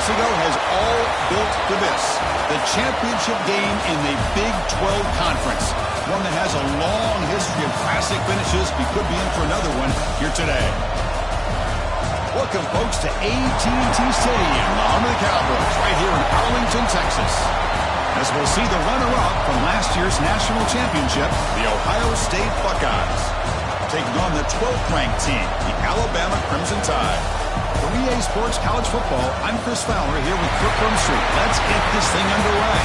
weeks ago has all built to this. The championship game in the Big 12 Conference. One that has a long history of classic finishes. We could be in for another one here today. Welcome, folks, to AT&T Stadium, the home of the Cowboys, right here in Arlington, Texas. As we'll see the runner-up from last year's national championship, the Ohio State Buckeyes, taking on the 12th-ranked team, the Alabama Crimson Tide. For EA Sports College Football, I'm Chris Fowler here with Kirk Street. Let's get this thing underway.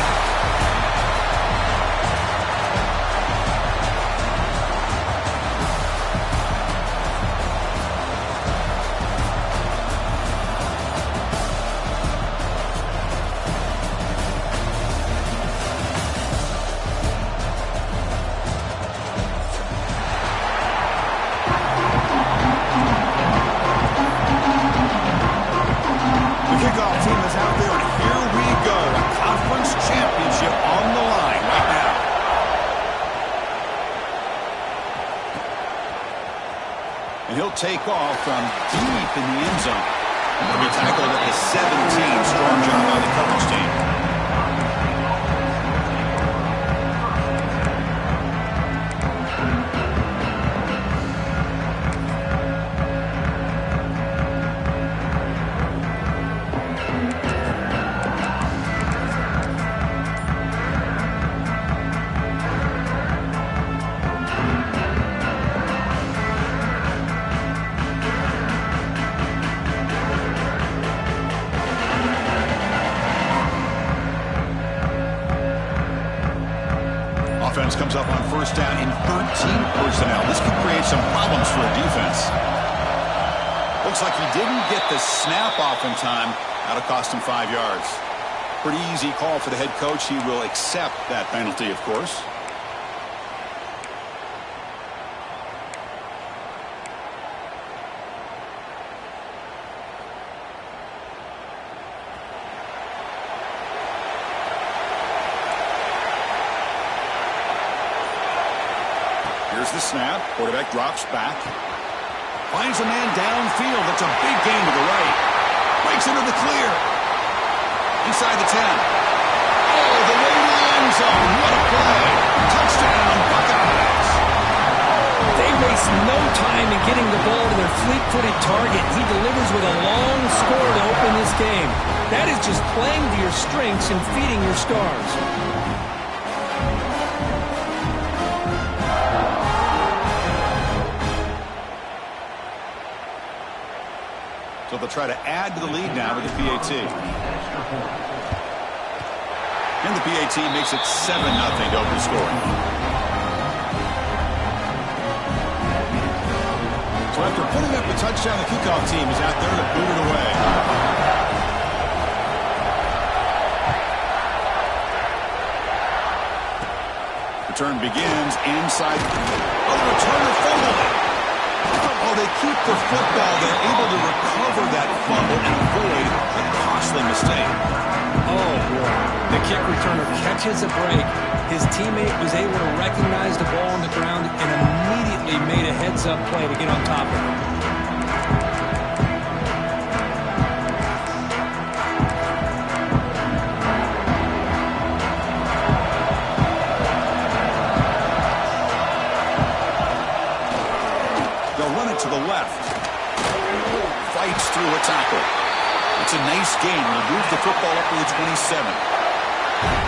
And he'll take off from deep in the end zone. He'll be tackled at the 17. Strong job by the coverage team. Offense comes up on first down in 13 personnel. This could create some problems for a defense. Looks like he didn't get the snap off in time. That'll cost him 5 yards. Pretty easy call for the head coach. He will accept that penalty, of course. Here's the snap. Quarterback drops back. Finds a man downfield. That's a big gain to the right. Breaks into the clear. Inside the 10. Oh, the way to the end zone. What a play. Touchdown, Buckeyes. They waste no time in getting the ball to their fleet-footed target. He delivers with a long score to open this game. That is just playing to your strengths and feeding your stars. So they'll try to add to the lead now with the PAT. And the PAT makes it 7-0 to open the score. So after putting up the touchdown, the kickoff team is out there to boot it away. Return begins inside. Oh, the returner fumbled. Oh, they keep the football. They're able to recover that fumble and avoid a costly mistake. Oh, boy. The kick returner catches a break. His teammate was able to recognize the ball on the ground and immediately made a heads-up play to get on top of it. To the left. Fights through a tackle. It's a nice game. We'll move the football up to the 27.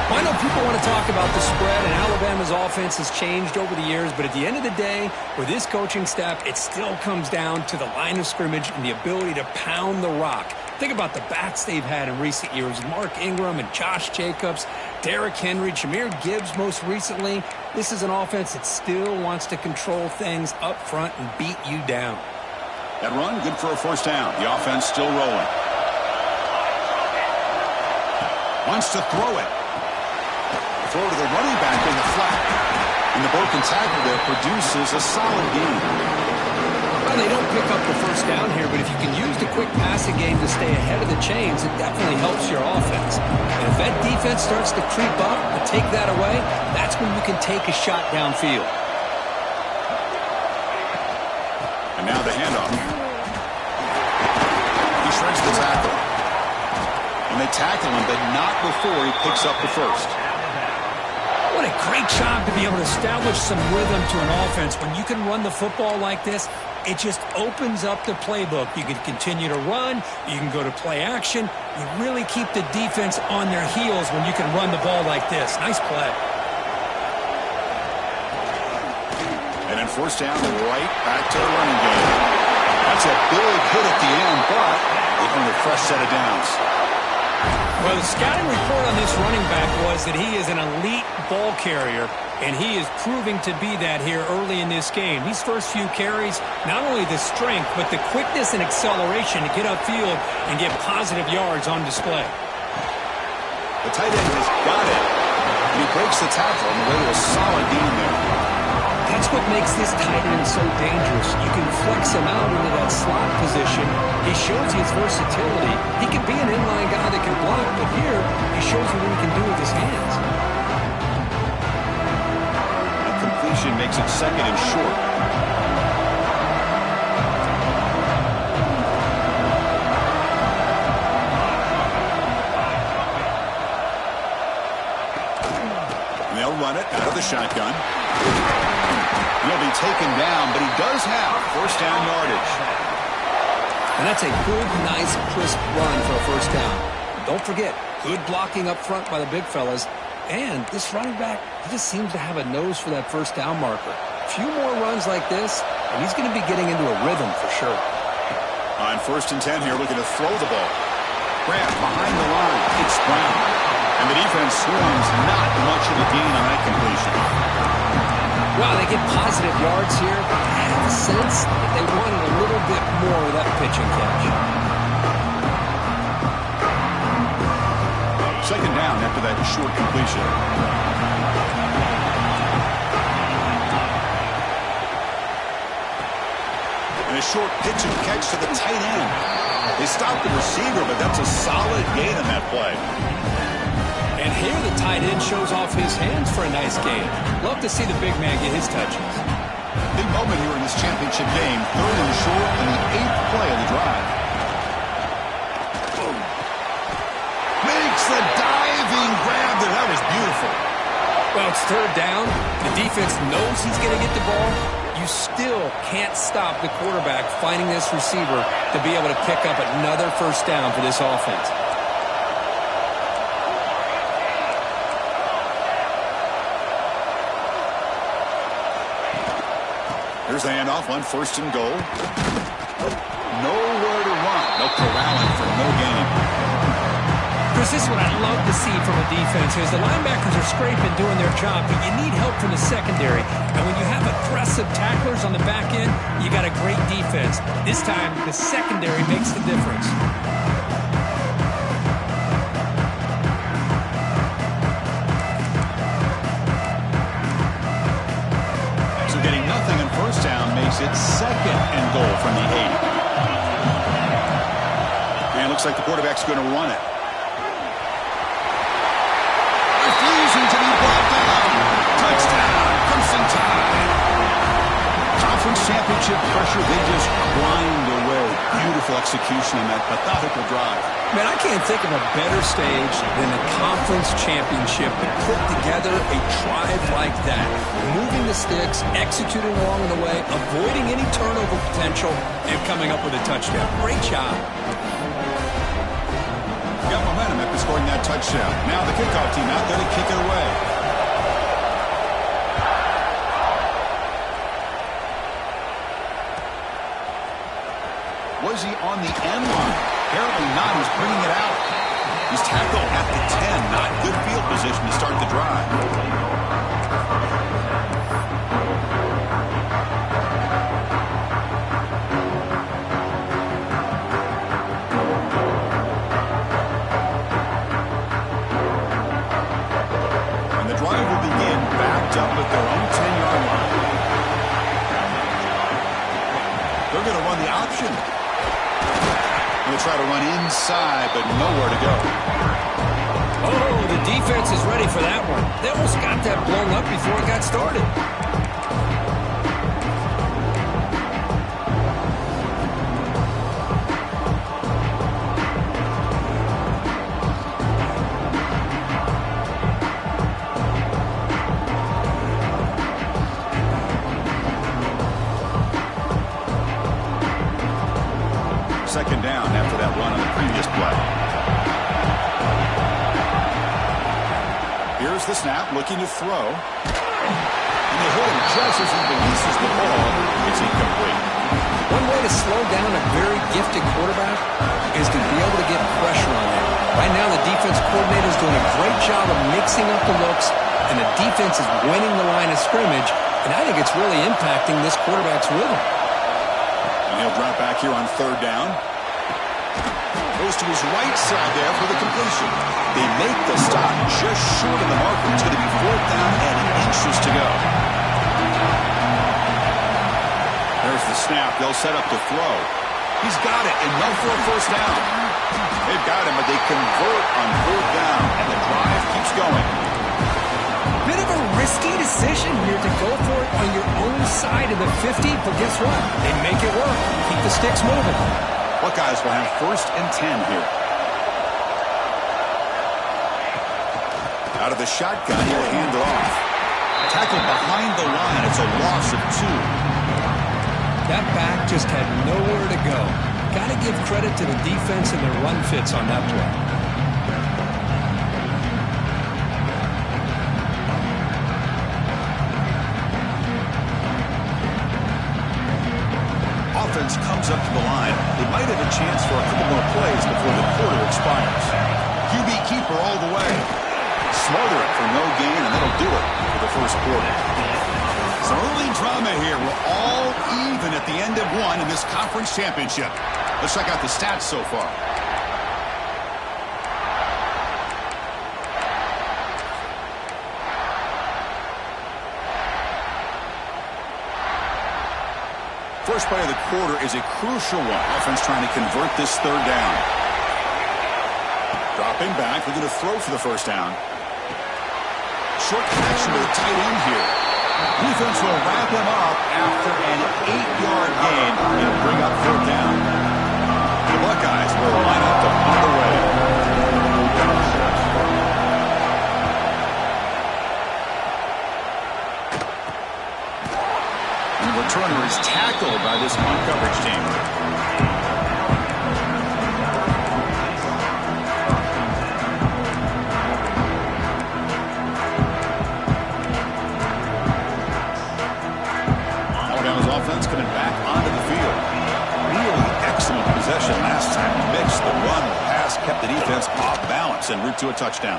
I know people want to talk about the spread, and Alabama's offense has changed over the years, but at the end of the day, with this coaching staff, it still comes down to the line of scrimmage and the ability to pound the rock. Think about the backs they've had in recent years. Mark Ingram and Josh Jacobs, Derrick Henry, Jahmyr Gibbs most recently. This is an offense that still wants to control things up front and beat you down. That run, good for a first down. The offense still rolling. Wants to throw it. Throw to the running back in the flat. And the broken tackle there produces a solid gain. Well, they don't pick up the first down here, but if you can use the quick passing game to stay ahead of the chains, it definitely helps your offense. And if that defense starts to creep up and take that away, that's when you can take a shot downfield. And now the handoff. He shreds the tackle. And they tackle him, but not before he picks up the first. What a great job to be able to establish some rhythm to an offense. When you can run the football like this, it just opens up the playbook. You can continue to run. You can go to play action. You really keep the defense on their heels when you can run the ball like this. Nice play. And then first down, right back to the running game. That's a big hit at the end, but they earned a fresh set of downs. Well, the scouting report on this running back was that he is an elite ball carrier, and he is proving to be that here early in this game. These first few carries, not only the strength, but the quickness and acceleration to get upfield and get positive yards on display. The tight end has got it, and he breaks the tackle on the way to a solid gain there. That's what makes this tight end so dangerous. You can flex him out into that slot position. He shows his versatility. He can be an inline guy that can block, but here he shows you what he can do with his hands. That completion makes it second and short. And they'll run it out of the shotgun. He'll be taken down, but he does have first down yardage. And that's a good, nice, crisp run for a first down. Don't forget, good blocking up front by the big fellas. And this running back, he just seems to have a nose for that first down marker. A few more runs like this, and he's going to be getting into a rhythm for sure. On first and 10 here, looking to throw the ball. Grant behind the line. It's Brown. And the defense swarms, not much of a gain on that completion. Well, they get positive yards here. I have a sense that they wanted a little bit more of that pitch and catch. Second down after that short completion. And a short pitch and catch to the tight end. They stopped the receiver, but that's a solid gain on that play. And here the tight end shows off his hands for a nice gain. Love to see the big man get his touches. Big moment here in this championship game. Third and short in the 8th play of the drive. Boom. Makes the diving grab there. That was beautiful. Well, it's third down. The defense knows he's going to get the ball. You still can't stop the quarterback finding this receiver to be able to pick up another first down for this offense. Here's the handoff on first and goal. Nowhere to run. No corralling for no gain. Chris, this is what I love to see from a defense is the linebackers are scraping, doing their job, but you need help from the secondary. And when you have aggressive tacklers on the back end, you got a great defense. This time, the secondary makes the difference. Getting nothing on first down makes it second and goal from the 8. And looks like the quarterback's going to run it. Refusing to be brought down. Touchdown, Crimson Tide. Conference championship pressure, they just grind away. Beautiful execution on that methodical drive. Man, I can't think of a better stage than the conference championship to put together a drive like that. Moving the sticks, executing along the way, avoiding any turnover potential, and coming up with a touchdown. Great job. Got momentum after scoring that touchdown. Now the kickoff team out there to kick it away. Was he on the end line? Apparently not. He's bringing it out. He's tackled at the 10. Not good field position to start the drive. And the drive will begin backed up at their own 10-yard line. They're going to run the option. They'll try to run inside, but nowhere to go. Oh, the defense is ready for that one. They almost got that blown up before it got started. second down after that run on the previous play. Here's the snap, looking to throw. And the hole just as he releases the ball, it's incomplete. One way to slow down a very gifted quarterback is to be able to get pressure on him. Right now, the defense coordinator is doing a great job of mixing up the looks, and the defense is winning the line of scrimmage, and I think it's really impacting this quarterback's rhythm. And he'll drop back here on third down. Goes to his right side there for the completion. They make the stop just short of the marker. It's going to be fourth down and inches to go. There's the snap. They'll set up to throw. He's got it, and no for a first down. They've got him, but they convert on fourth down, and the drive keeps going. Bit of a risky decision here to go for it on your own side of the 50, but guess what? They make it work. Keep the sticks moving. Buckeyes will have 1st and 10 here. Out of the shotgun, he'll hand it off. Tackled behind the line. It's a loss of 2. That back just had nowhere to go. Got to give credit to the defense and their run fits on that play. Offense comes up to the line. They might have a chance for a couple more plays before the quarter expires. QB keeper all the way. Smother it for no gain, and that'll do it for the first quarter. Some early drama here. We're all even at the end of one in this conference championship. Let's check out the stats so far. First play of the quarter is a crucial one. Offense trying to convert this third down. Dropping back. They're going to throw for the first down. Short connection to the tight end here. Defense will wrap him up after an 8-yard gain and bring up fourth down. The Buckeyes will line up to punt away. And the returner is tackled by this punt coverage team. Offense coming back onto the field. Really excellent possession last time. Mixed the run, the pass, kept the defense off balance en route to a touchdown.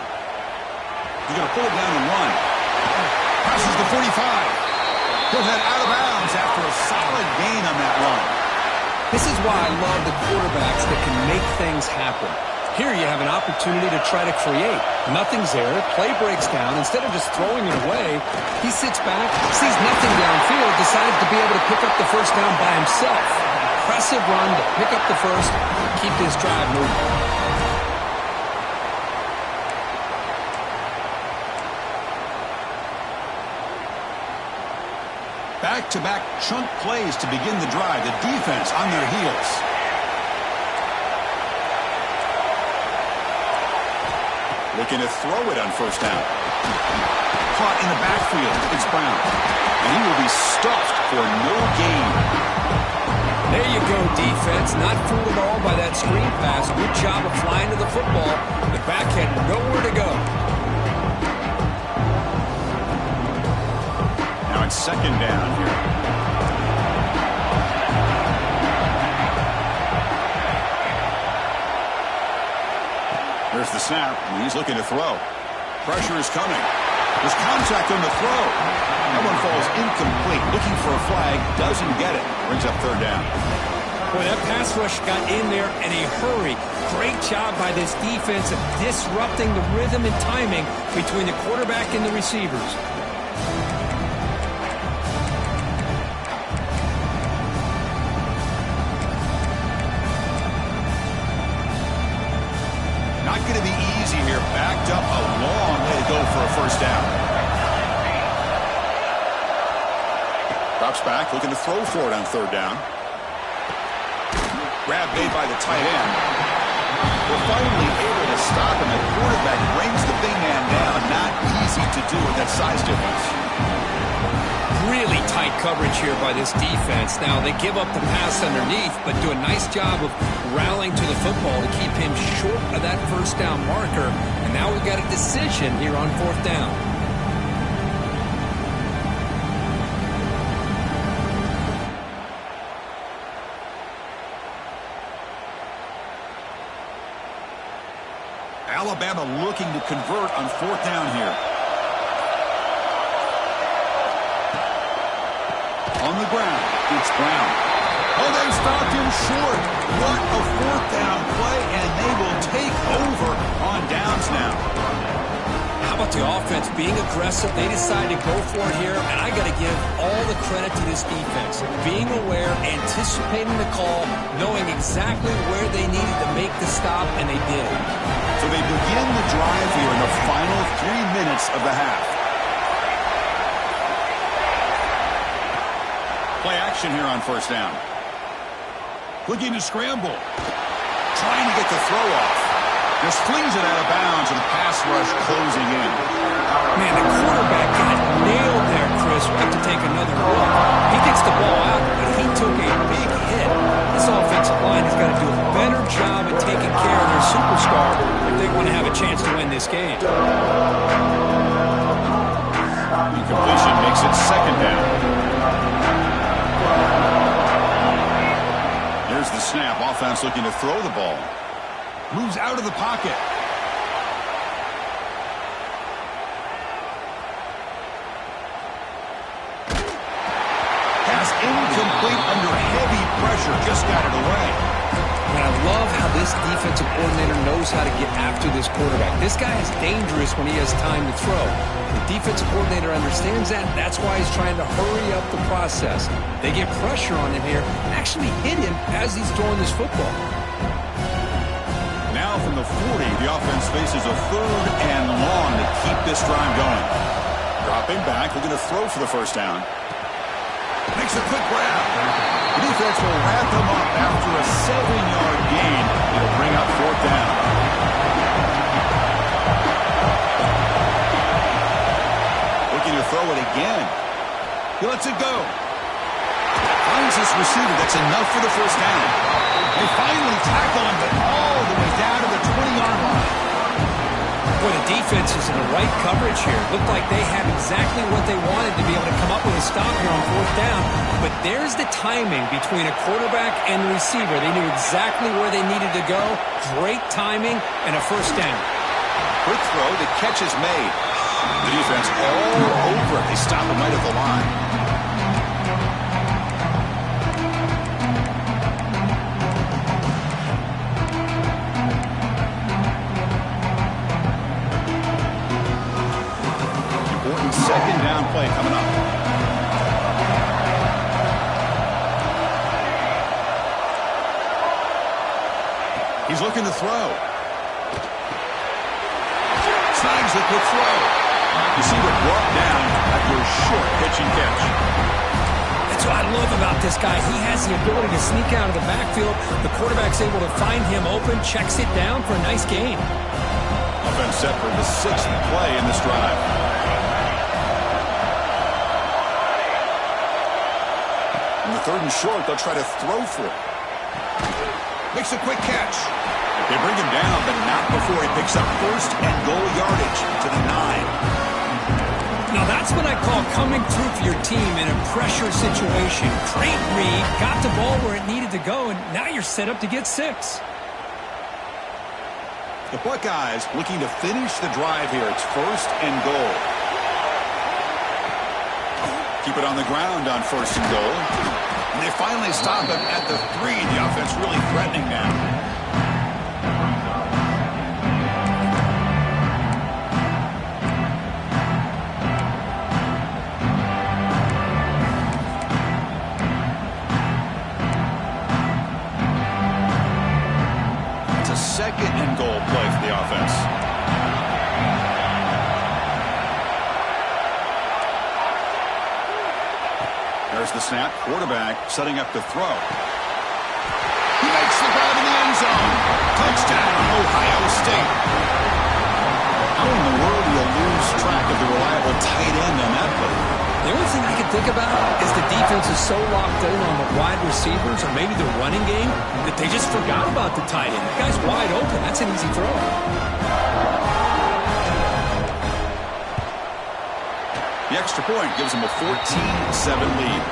He's going to pull it down and run. Passes the 45. He'll head out of bounds after a solid gain on that run. This is why I love the quarterbacks that can make things happen. Here you have an opportunity to try to create. Nothing's there. Play breaks down. Instead of just throwing it away, he sits back, sees nothing downfield, decides to be able to pick up the first down by himself. Impressive run to pick up the first, keep this drive moving. Back-to-back chunk plays to begin the drive. The defense on their heels. Looking to throw it on first down. Caught in the backfield. It's Brown. And he will be stuffed for no gain. There you go, defense. Not fooled at all by that screen pass. Good job of flying to the football. The back had nowhere to go. Now it's second down here. There's the snap, and he's looking to throw. Pressure is coming. There's contact on the throw. That one falls incomplete. Looking for a flag, doesn't get it. Brings up third down. Boy, that pass rush got in there in a hurry. Great job by this defense of disrupting the rhythm and timing between the quarterback and the receivers. Not going to be easy here. Backed up a long way to go for a first down. Drops back, looking to throw for it on third down. Grab made by the tight end. We're finally able to stop him. The quarterback brings the big man down. Not easy to do with that size difference. Really tight coverage here by this defense. Now, they give up the pass underneath, but do a nice job of rallying to the football to keep him short of that first down marker. And now we've got a decision here on fourth down. Alabama looking to convert on fourth down here. On the ground, it's Brown. Oh, they stopped him short. What a fourth down play, and they will take over on downs now. How about the offense being aggressive? They decide to go for it here, and I got to give all the credit to this defense. Being aware, anticipating the call, knowing exactly where they needed to make the stop, and they did. So they begin the drive here in the final 3 minutes of the half. Play action here on first down. Looking to scramble. Trying to get the throw off. Just flings it out of bounds and pass rush closing in. Man, the quarterback got nailed there, Chris. We have to take another look. He gets the ball out, but he took a big hit. This offensive line has got to do a better job at taking care of their superstar if they want to have a chance to win this game. Incompletion makes it second down. Here's the snap. Offense looking to throw the ball. Moves out of the pocket. Pass incomplete under heavy pressure. Just got it away. And I love how this defensive coordinator knows how to get after this quarterback. This guy is dangerous when he has time to throw. The defensive coordinator understands that. That's why he's trying to hurry up the process. They get pressure on him here and actually hit him as he's throwing this football. Now from the 40, the offense faces a third and long to keep this drive going. Dropping back, looking to throw for the first down. Makes a quick grab. The defense will wrap them up after a 7-yard gain. It'll bring up fourth down. Looking to throw it again. He lets it go. Finds this receiver. That's enough for the first down. They finally tackle him, but all the way down to the 20-yard line. Boy, the defense is in the right coverage here. Looked like they had exactly what they wanted to be able to come up with a stop here on fourth down. But there's the timing between a quarterback and the receiver. They knew exactly where they needed to go. Great timing and a first down. Quick throw. The catch is made. The defense all over it. They stop him right at the line. Second down play coming up. He's looking to throw. Snags the quick throw. Receiver brought down after a short pitch and catch. That's what I love about this guy. He has the ability to sneak out of the backfield. The quarterback's able to find him open, checks it down for a nice gain. Offense set for the 6th play in this drive. Third and short, they'll try to throw for it. Makes a quick catch. They bring him down, but not before he picks up first and goal yardage to the 9. Now that's what I call coming through for your team in a pressure situation. Great read, got the ball where it needed to go, and now you're set up to get 6. The Buckeyes looking to finish the drive here. It's first and goal. Keep it on the ground on first and goal. And they finally stop him at the 3. The offense really threatening now. It's a second and goal play for the offense. There's the snap. Quarterback setting up to throw. He makes the grab in the end zone. Touchdown, Ohio State. How in the world do you lose track of the reliable tight end on that play? The only thing I can think about is the defense is so locked in on the wide receivers or maybe the running game that they just forgot about the tight end. The guy's wide open. That's an easy throw. The extra point gives them a 14-7 lead.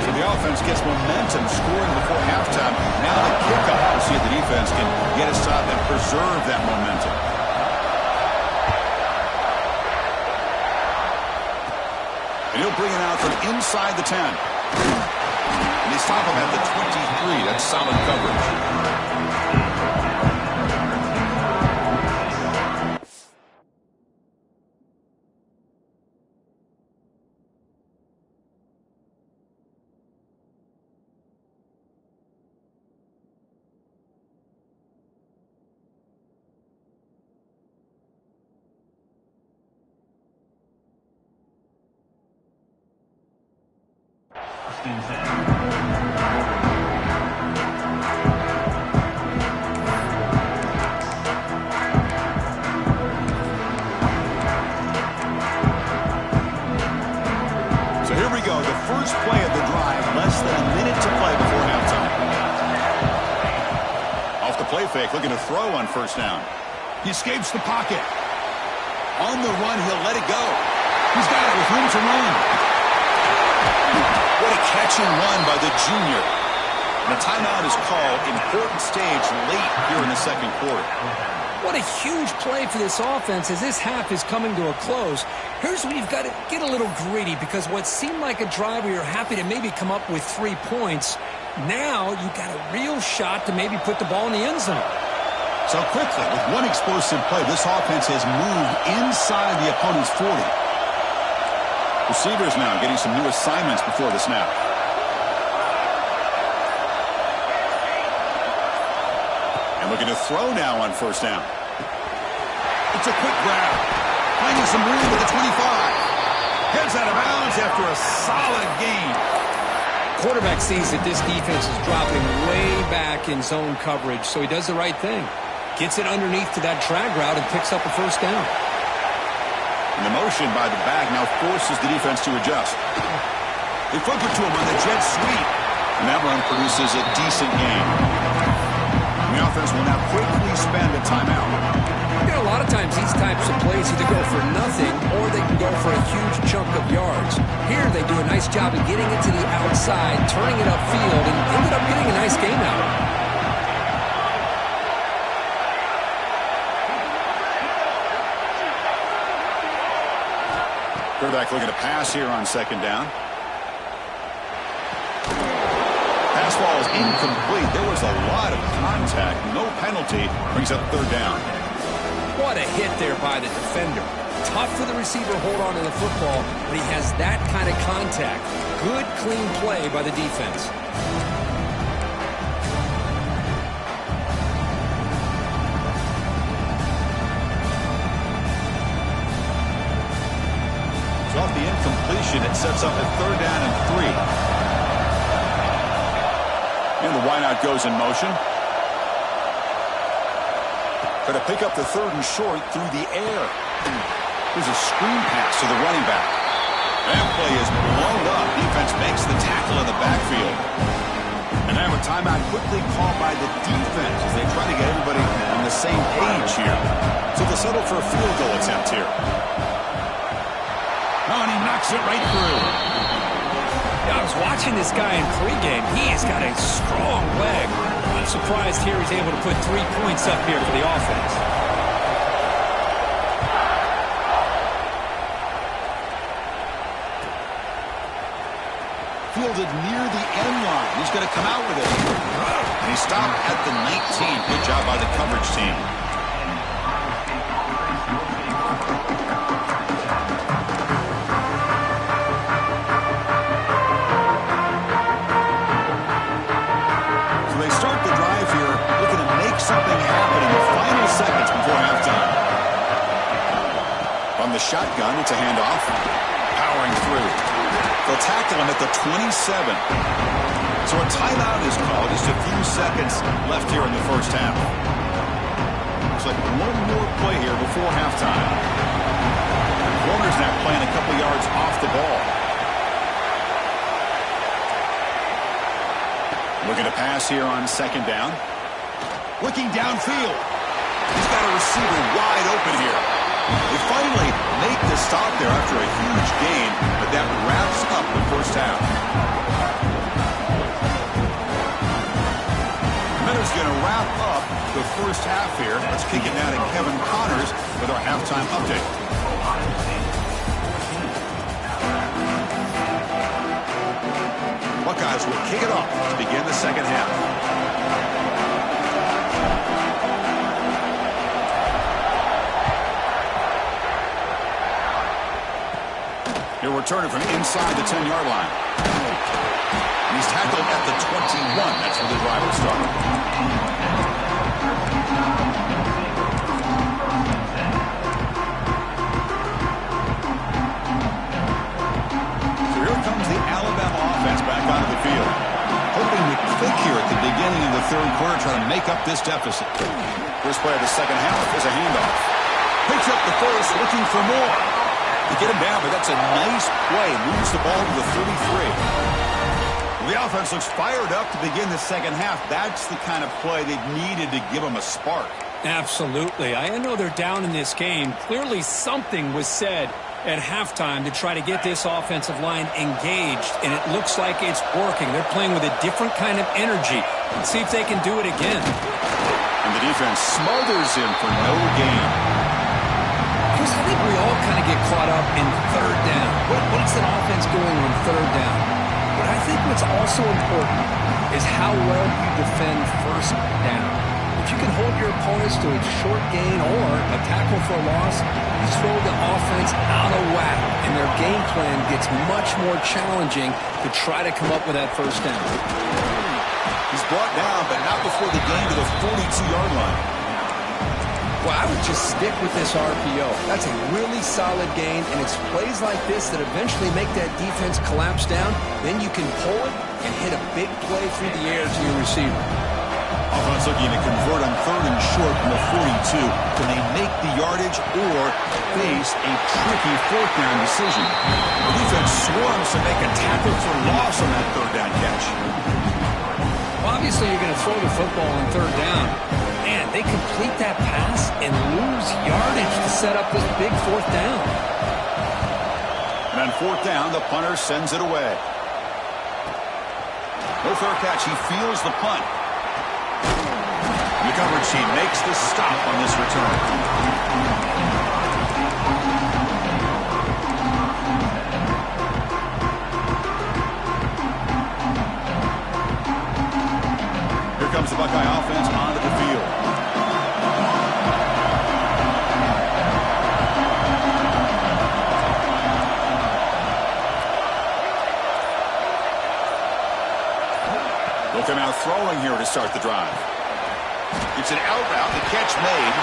So the offense gets momentum scoring before halftime. Now the kickoff. We'll see if the defense can get a stop and preserve that momentum. And he'll bring it out from inside the 10. And they stop him at the 23. That's solid coverage. So here we go, the first play of the drive, less than a minute to play before halftime. Off the play fake, looking to throw on first down. He escapes the pocket. On the run, he'll let it go. He's got it with room to run. What a catch and run by the junior. And a timeout is called. Important stage late here in the second quarter. What a huge play for this offense as this half is coming to a close. Here's where you've got to get a little greedy because what seemed like a drive where you're happy to maybe come up with 3 points, now you've got a real shot to maybe put the ball in the end zone. So quickly, with one explosive play, this offense has moved inside the opponent's 40. Receivers now getting some new assignments before the snap. And looking to throw now on first down. It's a quick grab. Finding some room at the 25. Heads out of bounds after a solid gain. Quarterback sees that this defense is dropping way back in zone coverage, so he does the right thing. Gets it underneath to that drag route and picks up a first down. And the motion by the back now forces the defense to adjust. They flip it to him on the jet sweep. And that run produces a decent gain. The offense will now quickly spend a timeout. You know, a lot of times these types of plays either go for nothing or they can go for a huge chunk of yards. Here they do a nice job of getting it to the outside, turning it upfield, and ended up getting a nice game out of it. Quarterback looking to pass here on second down. Pass ball is incomplete. There was a lot of contact. No penalty. Brings up third down. What a hit there by the defender. Tough for the receiver to hold on to the football, but he has that kind of contact. Good, clean play by the defense. So off the incompletion, it sets up a third down and 3. And the wideout goes in motion. Going to pick up the third and short through the air. There's a screen pass to the running back. That play is blown up. Defense makes the tackle in the backfield. And now a timeout quickly called by the defense as they try to get everybody on the same page here. So they'll settle for a field goal attempt here. Oh, and he knocks it right through. Yeah, I was watching this guy in pregame. He has got a strong leg. I'm surprised here he's able to put 3 points up here for the offense. Fielded near the end line. He's going to come out with it. And he stopped at the 19. Good job by the coverage team. Something happen in the final seconds before halftime. From the shotgun, it's a handoff. Powering through. They'll tackle him at the 27. So a timeout is called. Just a few seconds left here in the first half. So looks like one more play here before halftime. Corner's now playing a couple yards off the ball. Looking to pass here on second down. Looking downfield. He's got a receiver wide open here. They finally make the stop there after a huge gain, but that wraps up the first half. Miller's going to wrap up the first half here. Let's kick it now to Kevin Connors with our halftime update. Buckeyes will kick it off to begin the second half. He'll return it from inside the 10-yard line. He's tackled at the 21. That's where the drive will start. So here comes the Alabama offense back onto the field. Hoping to click here at the beginning of the third quarter, trying to make up this deficit. First play of the second half is a handoff. Picks up the first, looking for more. To get him down, but that's a nice play. Moves the ball to the 33. The offense looks fired up to begin the second half. That's the kind of play they've needed to give them a spark. Absolutely. I know they're down in this game. Clearly something was said at halftime to try to get this offensive line engaged, and it looks like it's working. They're playing with a different kind of energy. Let's see if they can do it again. And the defense smothers him for no gain. I think we all kind of get caught up in third down. What's an offense doing on third down? But I think what's also important is how well you defend first down. If you can hold your opponents to a short gain or a tackle for a loss, you throw the offense out of whack, and their game plan gets much more challenging to try to come up with that first down. He's brought down, but not before the gain to the 42-yard line. Well, I would just stick with this RPO. That's a really solid gain, and it's plays like this that eventually make that defense collapse down. Then you can pull it and hit a big play through the air to your receiver. Offense looking to convert on third and short from the 42. Can they make the yardage or face a tricky fourth down decision? The defense swarms to make a tackle for loss on that third down catch. Well, obviously, you're going to throw the football on third down. Man, they complete that pass and lose yardage to set up this big fourth down. And on fourth down, the punter sends it away. No fair catch. He feels the punt. The coverage team makes the stop on this return. Here comes the Buckeye offense onto the field. Look him out throwing here to start the drive. It's an out route. The catch made.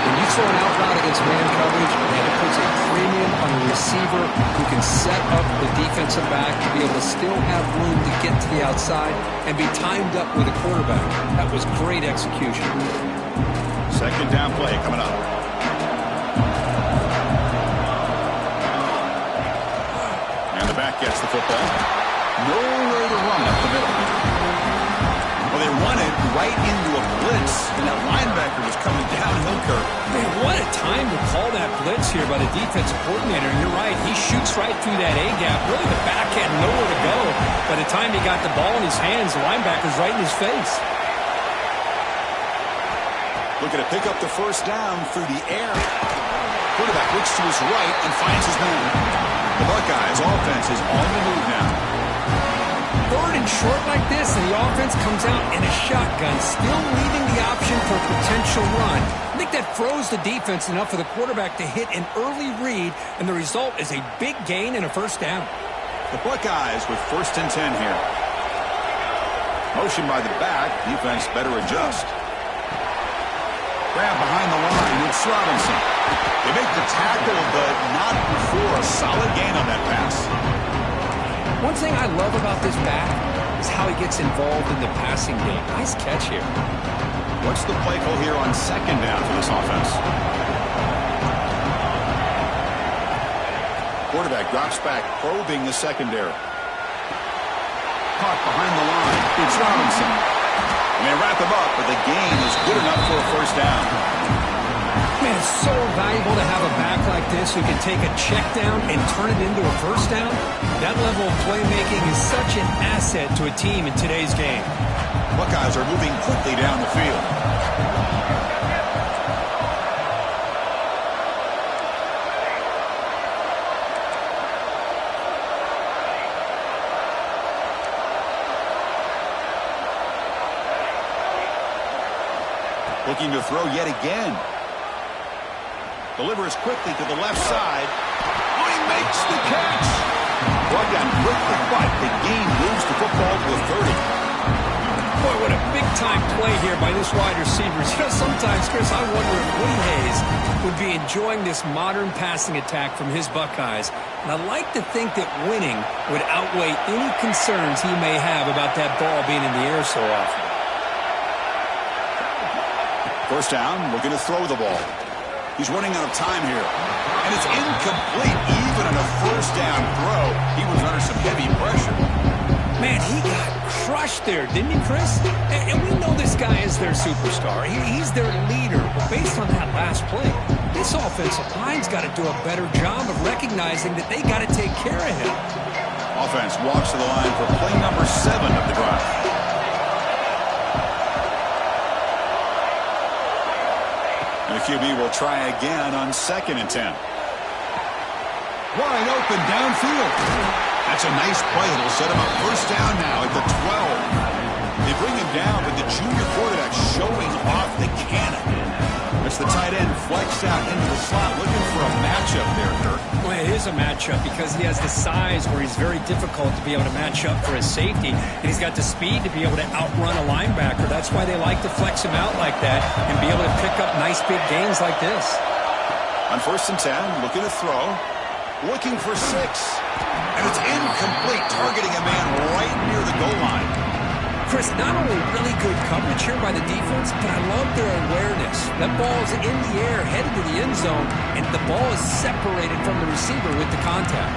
When you throw an out route against man coverage, man, it puts a premium on the receiver who can set up the defensive back to be able to still have room to get to the outside and be timed up with a quarterback. That was great execution. Second down play coming up. And the back gets the football. Nowhere to run up the middle. Well, they run it right into a blitz, and that linebacker was coming downhill curve. Man, what a time to call that blitz here by the defensive coordinator. And you're right, he shoots right through that A-gap. Really, the back had nowhere to go. By the time he got the ball in his hands, the linebacker's right in his face. Looking to pick up the first down through the air. Quarterback looks to his right and finds his man. The Buckeyes offense is on the move now. Third and short like this, and the offense comes out in a shotgun, still leaving the option for a potential run. I think that froze the defense enough for the quarterback to hit an early read, and the result is a big gain and a first down. The Buckeyes with first and 10 here. Motion by the back. Defense better adjust. Grab behind the line. It's Robinson. They make the tackle, but not before a solid gain on that pass. One thing I love about this back is how he gets involved in the passing game. Nice catch here. What's the play call here on second down for this offense? Quarterback drops back, probing the secondary. Caught behind the line. It's Robinson. And they wrap him up, but the gain is good enough for a first down. Man, it's so valuable to have a back like this who can take a check down and turn it into a first down. That level of playmaking is such an asset to a team in today's game. Buckeyes are moving quickly down the field. Looking to throw yet again. Delivers quickly to the left side. Oh, he makes the catch. Brought down quickly, but the gain moves the football to the 30. Boy, what a big-time play here by this wide receiver. You know, sometimes, Chris, I wonder if Woody Hayes would be enjoying this modern passing attack from his Buckeyes. And I like to think that winning would outweigh any concerns he may have about that ball being in the air so often. First down, looking to throw the ball. He's running out of time here. And it's incomplete. Even on a first down throw, he was under some heavy pressure. Man, he got crushed there, didn't he, Chris? And we know this guy is their superstar. He's their leader. But based on that last play, this offensive line's got to do a better job of recognizing that they got to take care of him. Offense walks to the line for play number 7 of the drive. And the QB will try again on 2nd and 10. Wide open downfield. That's a nice play. It'll set him up first down now at the 12. They bring him down, but the junior quarterback showing off the cannon. That's the tight end flexed out into the slot, looking for a matchup there, Kirk. Well, it is a matchup because he has the size where he's very difficult to be able to match up for his safety, and he's got the speed to be able to outrun a linebacker. That's why they like to flex him out like that and be able to pick up nice big gains like this. On 1st and 10, looking to throw, looking for 6, and it's incomplete, targeting a man right near the goal line. Chris, not only really good coverage here by the defense, but I love their awareness. That ball is in the air, headed to the end zone, and the ball is separated from the receiver with the contact.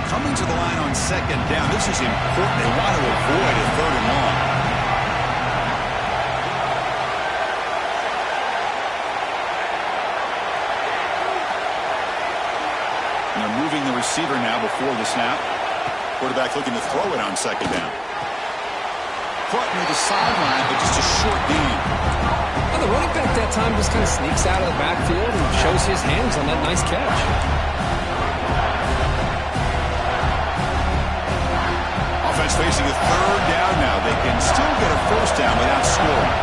Coming to the line on 2nd down, this is important. They want to avoid a 3rd and long. And they're moving the receiver now before the snap. Quarterback looking to throw it on 2nd down. Caught near the sideline, but just a short gain. Well, the running back that time just kind of sneaks out of the backfield and shows his hands on that nice catch. Offense facing a 3rd down now. They can still get a first down without scoring.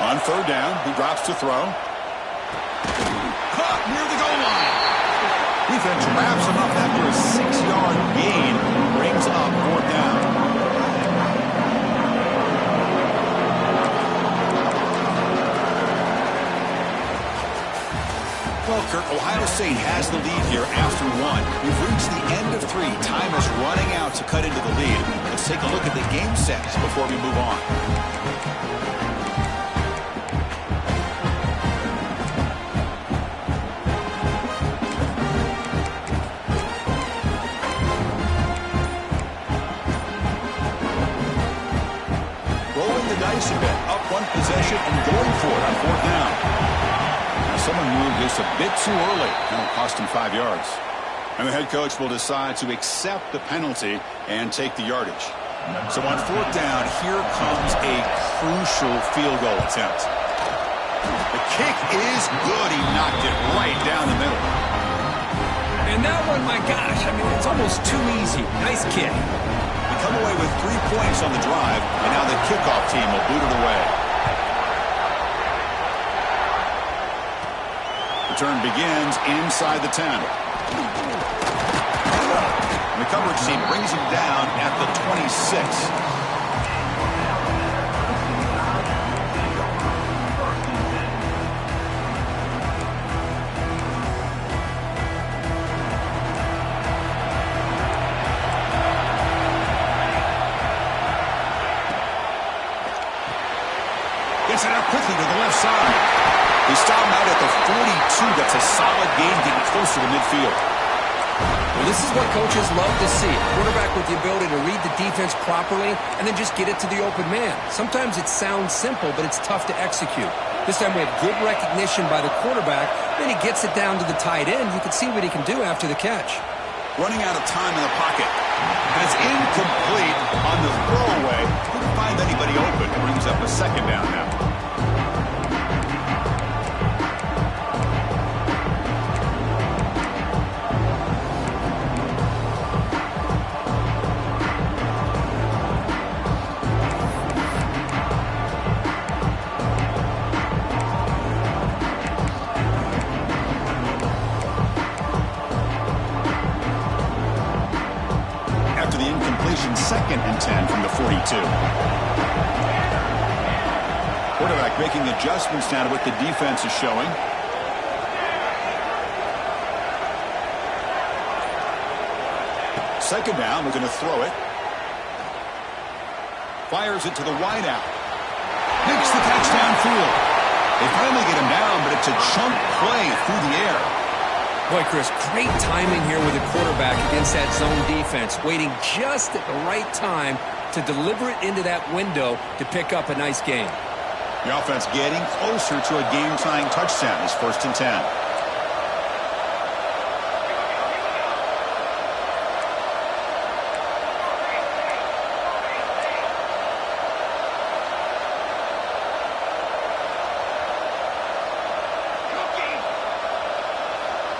On 3rd down, he drops to throw. Caught near the goal line. Defense wraps him up after a 6-yard gain. Brings up 4th down. Well, Kirk, Ohio State has the lead here after 1. We've reached the end of 3. Time is running out to cut into the lead. Let's take a look at the game sets before we move on. A bit, up 1 possession and going for it on 4th down. Now someone moved this a bit too early. That'll cost him 5 yards. And the head coach will decide to accept the penalty and take the yardage. So on 4th down, here comes a crucial field goal attempt. The kick is good. He knocked it right down the middle. And that one, my gosh, I mean, it's almost too easy. Nice kick. Come away with 3 points on the drive, and now the kickoff team will boot it away. Return begins inside the 10. And the coverage team brings him down at the 26. Gets it out quickly to the left side. He stopped him out at the 42. That's a solid game getting closer to midfield. Well, this is what coaches love to see. A quarterback with the ability to read the defense properly and then just get it to the open man. Sometimes it sounds simple, but it's tough to execute. This time we have good recognition by the quarterback. Then he gets it down to the tight end. You can see what he can do after the catch. Running out of time in the pocket. And it's incomplete on the throwaway. Couldn't find anybody open. Brings up a second down now. Second and 10 from the 42. Quarterback making adjustments now to what the defense is showing. Second down, we're going to throw it. Fires it to the wideout. Makes the catch downfield. They finally get him down, but it's a chunk play through the air. Boy, Chris, great timing here with the quarterback against that zone defense, waiting just at the right time to deliver it into that window to pick up a nice gain. The offense getting closer to a game-tying touchdown. It's 1st and 10.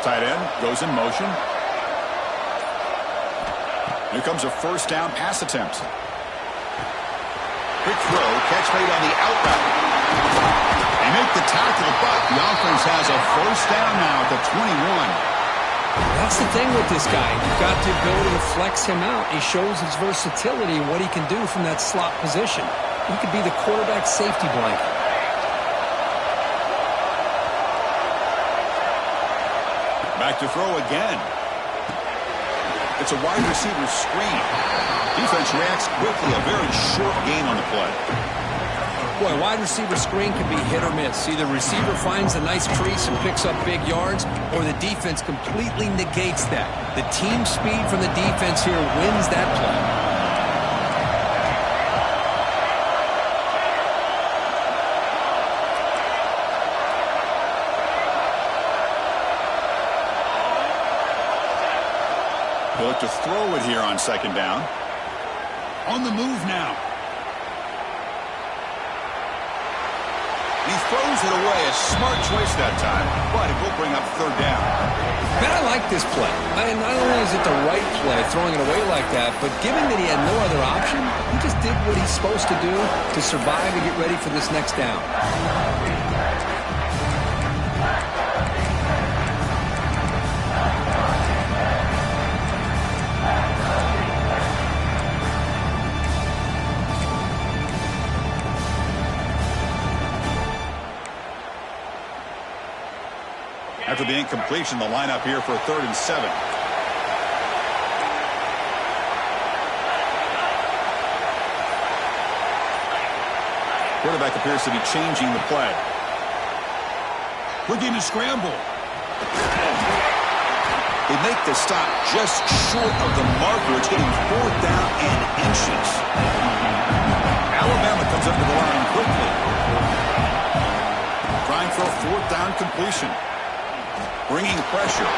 Tight end goes in motion. Here comes a first down pass attempt. Quick throw, catch made on the out route. They make the tackle, but the offense has a first down now at the 21. That's the thing with this guy. You've got the ability to flex him out. He shows his versatility and what he can do from that slot position. He could be the quarterback safety blanket. Back to throw again. It's a wide receiver screen. Defense reacts quickly. A very short gain on the play. Boy, wide receiver screen can be hit or miss. Either receiver finds a nice crease and picks up big yards, or the defense completely negates that. The team speed from the defense here wins that play. They look to throw it here on second down. On the move now. He throws it away. A smart choice that time, but it will bring up third down. Man, I like this play. Not only is it the right play, throwing it away like that, but given that he had no other option, he just did what he's supposed to do to survive and get ready for this next down. After the incompletion, the lineup here for 3rd and 7. Quarterback appears to be changing the play. Looking to scramble. They make the stop just short of the marker. It's getting 4th down and inches. Alabama comes up to the line quickly. Trying for a 4th down completion. Bringing pressure.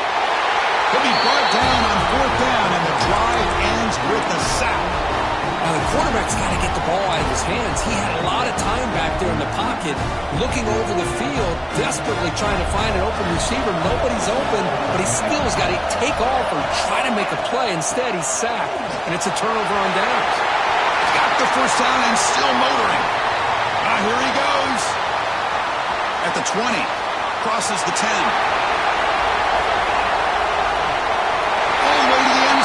He'll be brought down on 4th down, and the drive ends with a sack. Now, the quarterback's got to get the ball out of his hands. He had a lot of time back there in the pocket, looking over the field, desperately trying to find an open receiver. Nobody's open, but he still has got to take off or try to make a play. Instead, he's sacked, and it's a turnover on downs. Got the first down and still motoring. Here he goes. At the 20. Crosses the 10.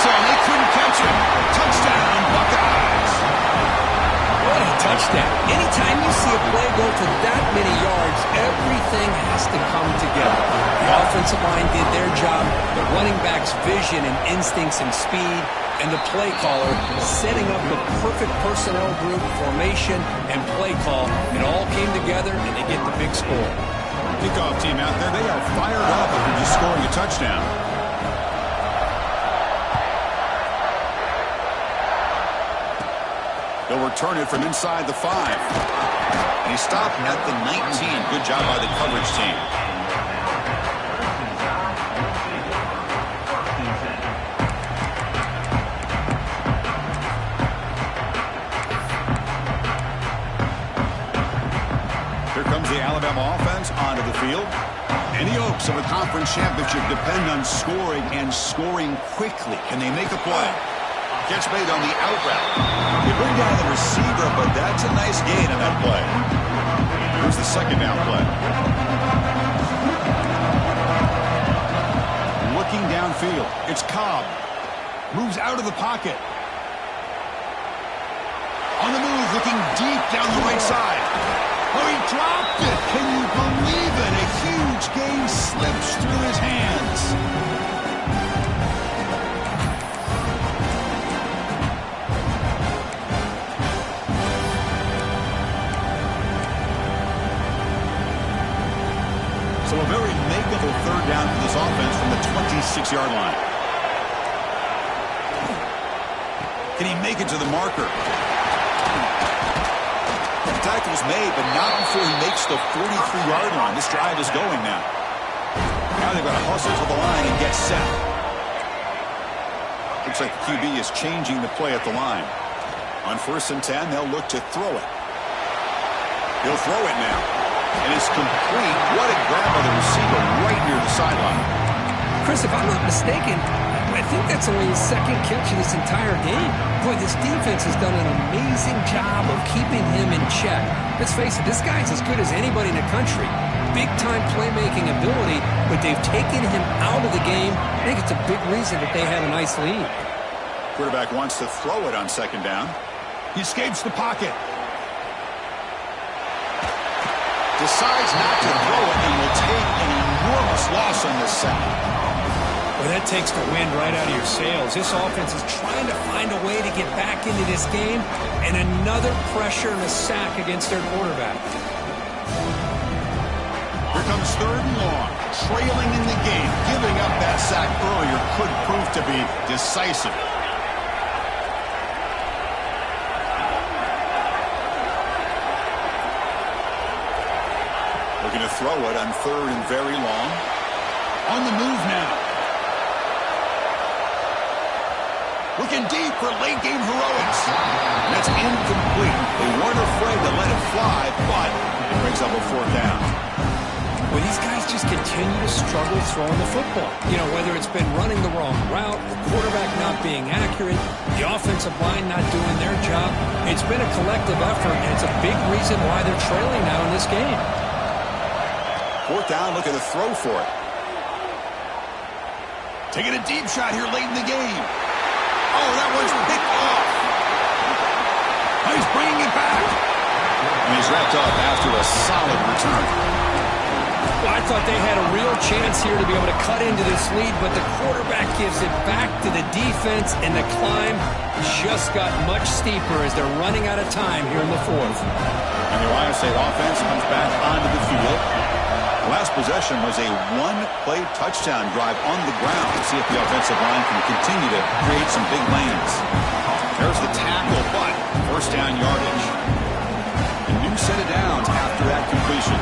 They couldn't catch touchdown. Anytime you see a play go for that many yards, everything has to come together. The offensive line did their job, the running back's vision and instincts and speed, and the play caller setting up the perfect personnel group, formation, and play call. It all came together, and they get the big score. Kickoff team out there, they are fired up after just scoring a touchdown. They'll return it from inside the 5. And he stopped at the 19. Good job by the coverage team. Here comes the Alabama offense onto the field. Any hopes of a conference championship depend on scoring and scoring quickly. Can they make a play? Catch made on the out route. They bring down the receiver, but that's a nice gain on that play. Here's the second down play. Looking downfield. It's Cobb. Moves out of the pocket. On the move, looking deep down the right side. Oh, he dropped it. Can you believe it? A huge gain slips through his hands. So a very makeable third down for this offense from the 26-yard line. Can he make it to the marker? The tackle's made, but not before he makes the 43-yard line. This drive is going now. Now they've got to hustle to the line and get set. Looks like the QB is changing the play at the line. On 1st and 10, they'll look to throw it. He'll throw it now. And it's complete. What a grab by the receiver right near the sideline. Chris, if I'm not mistaken, I think that's only his second catch of this entire game. Boy, this defense has done an amazing job of keeping him in check. Let's face it, this guy's as good as anybody in the country. Big-time playmaking ability, but they've taken him out of the game. I think it's a big reason that they have a nice lead. Quarterback wants to throw it on 2nd down. He escapes the pocket. Decides not to throw it and will take an enormous loss on this sack. Well, that takes the wind right out of your sails. This offense is trying to find a way to get back into this game, and another pressure and a sack against their quarterback. Here comes 3rd and long. Trailing in the game. Giving up that sack earlier could prove to be decisive. Looking to throw it on 3rd and very long. On the move now. Looking deep for late-game heroics. And that's incomplete. They weren't afraid to let it fly, but it brings up a 4th down. Well, these guys just continue to struggle throwing the football. You know, whether it's been running the wrong route, the quarterback not being accurate, the offensive line not doing their job. It's been a collective effort, and it's a big reason why they're trailing now in this game. 4th down, look at the throw for it. Taking a deep shot here late in the game. Oh, that one's picked off. Oh, he's bringing it back. And he's wrapped up after a solid return. Well, I thought they had a real chance here to be able to cut into this lead, but the quarterback gives it back to the defense, and the climb just got much steeper as they're running out of time here in the 4th. And the Ohio State offense comes back onto the field. The last possession was a one-play touchdown drive on the ground. Let's see if the offensive line can continue to create some big lanes. There's the tackle, but 1st down yardage. A new set of downs after that completion.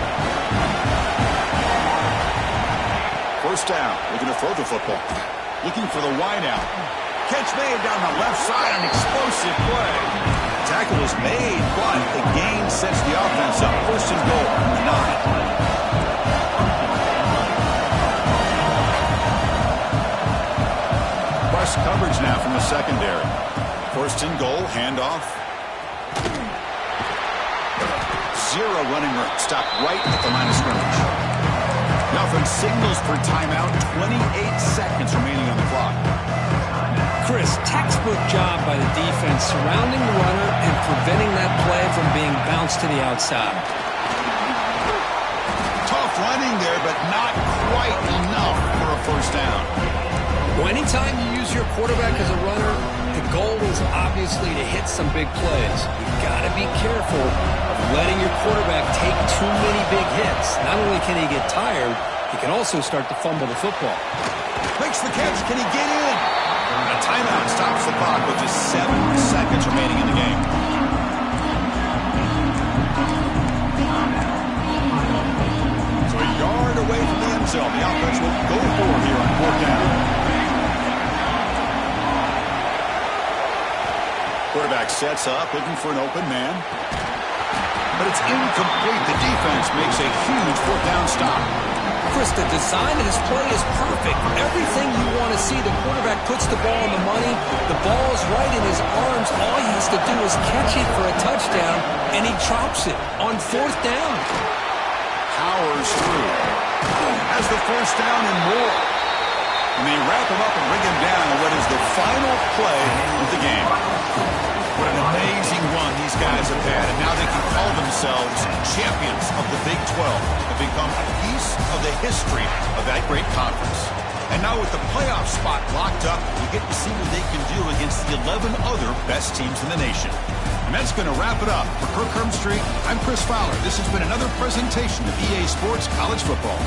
1st down, looking to throw the football. Looking for the wideout. Catch made down the left side, an explosive play. Tackle is made, but the gain sets the offense up. 1st and goal, 9. Coverage now from the secondary. 1st and goal, handoff. 0 running room. Stopped right at the line of scrimmage. The offense signals for timeout. 28 seconds remaining on the clock. Chris, textbook job by the defense surrounding the runner and preventing that play from being bounced to the outside. Tough running there, but not quite enough for a first down. Well, anytime you use your quarterback as a runner, the goal is obviously to hit some big plays. You've got to be careful of letting your quarterback take too many big hits. Not only can he get tired, he can also start to fumble the football. Makes the catch. Can he get in? A timeout stops the clock with just 7 seconds remaining in the game. So a yard away from the end zone. The offense will go for it here on 4th down. Quarterback sets up, looking for an open man. But it's incomplete. The defense makes a huge 4th down stop. Chris, the design of this play is perfect. Everything you want to see. The quarterback puts the ball on the money. The ball is right in his arms. All he has to do is catch it for a touchdown, and he drops it on 4th down. Powers through. Has the first down and more. And they wrap him up and bring him down in what is the final play of the game. What an amazing run these guys have had, and now they can call themselves champions of the Big 12 and become a piece of the history of that great conference. And now with the playoff spot locked up, we get to see what they can do against the 11 other best teams in the nation. And that's going to wrap it up. For Kirk Street, I'm Chris Fowler. This has been another presentation of EA Sports College Football.